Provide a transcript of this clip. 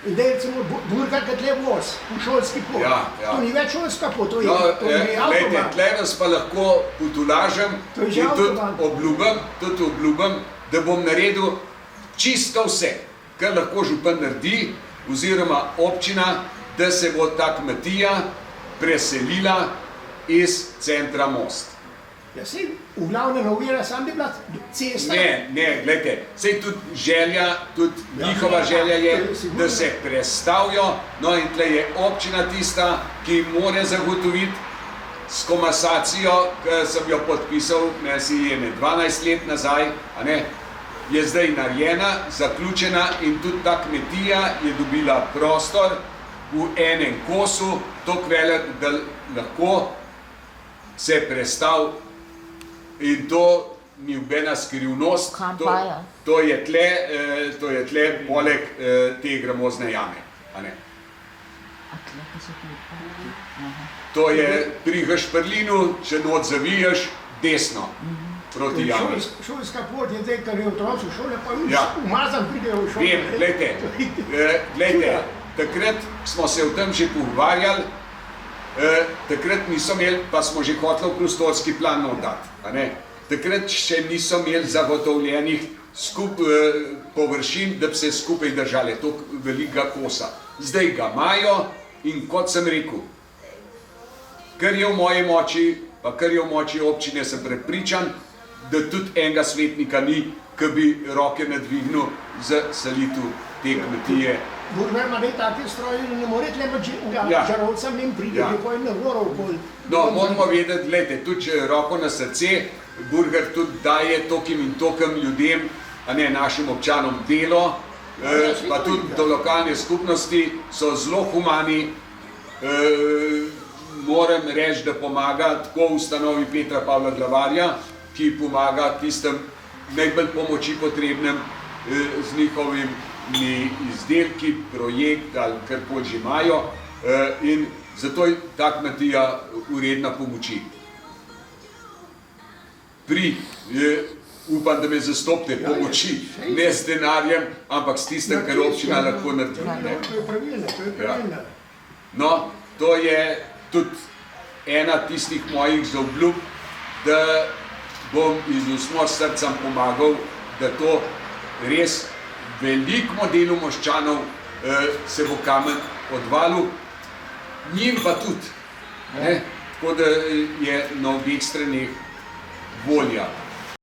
In da recimo Burgar, kad tle voz, v šolski pot. To ni več šolska pot, to je avtoban. Tle vas pa lahko potolažem in tudi obljubim, da bom naredil čisto vse, kar lahko župan naredi, oziroma občina, da se bo ta kmetija preselila iz centra Most. Ja, sej v glavnem ovira sam bi bila cesta. Ne, gledajte, sej tudi želja, tudi njihova želja je, da se prestavijo, no in tle je občina tista, ki mora zagotoviti s komasacijo, ki sem jo podpisal, si je 12 let nazaj, a ne, je zdaj narejena, zaključena in tudi ta kmetija je dobila prostor v enem kosu, toliko velik, da lahko se prestavi. In to ni nobena skrivnost, to je tle poleg te gramozne jame. To je pri Gašperlinu, če not zaviješ, desno proti jami. Šolska pot je zdaj, kar je otroci v šole, pa umazan pridejo v šole. Vem, glejte, takrat smo se o tem že pogovarjali, takrat niso imeli, pa smo že hoteli v prostorski plan oddati. Takrat še niso imeli zagotovljenih površin, da bi se skupaj držali toliko velikega kosa. Zdaj ga imajo in kot sem rekel, kar je v moji moči, pa kar je v moči občine, sem prepričan, da tudi enega svetnika ni, ki bi roke nadvignil za selitev te kmetije. Burgar ima take stroje, ne more tle žarovcem in pride, ko je na goro okoli. No, moramo vedeti, gledajte, tudi če roko na srce, Burgar tudi daje tokim in tokim ljudem, a ne našim občanom delo, pa tudi do lokalne skupnosti so zelo humani. Moram reči, da pomaga tako v ustanovi Petra Pavla Glavarja, ki pomaga tistem najbolj pomoči potrebnem z njihovimi izdelki, projekt ali karkoli že imajo, in zato je ta kmetija vredna pomoči. Upam, da me zastopite pomoči, ne s denarjem, ampak s tistem, kar občina lahko naredi. To je pravilno. No, to je tudi ena tistih mojih zaobljub, da bom iz vsega srca pomagal, da to res velikemu delu Moščanov se bo kamen odvalil, njim pa tudi. Tako da je na obeh straneh volja.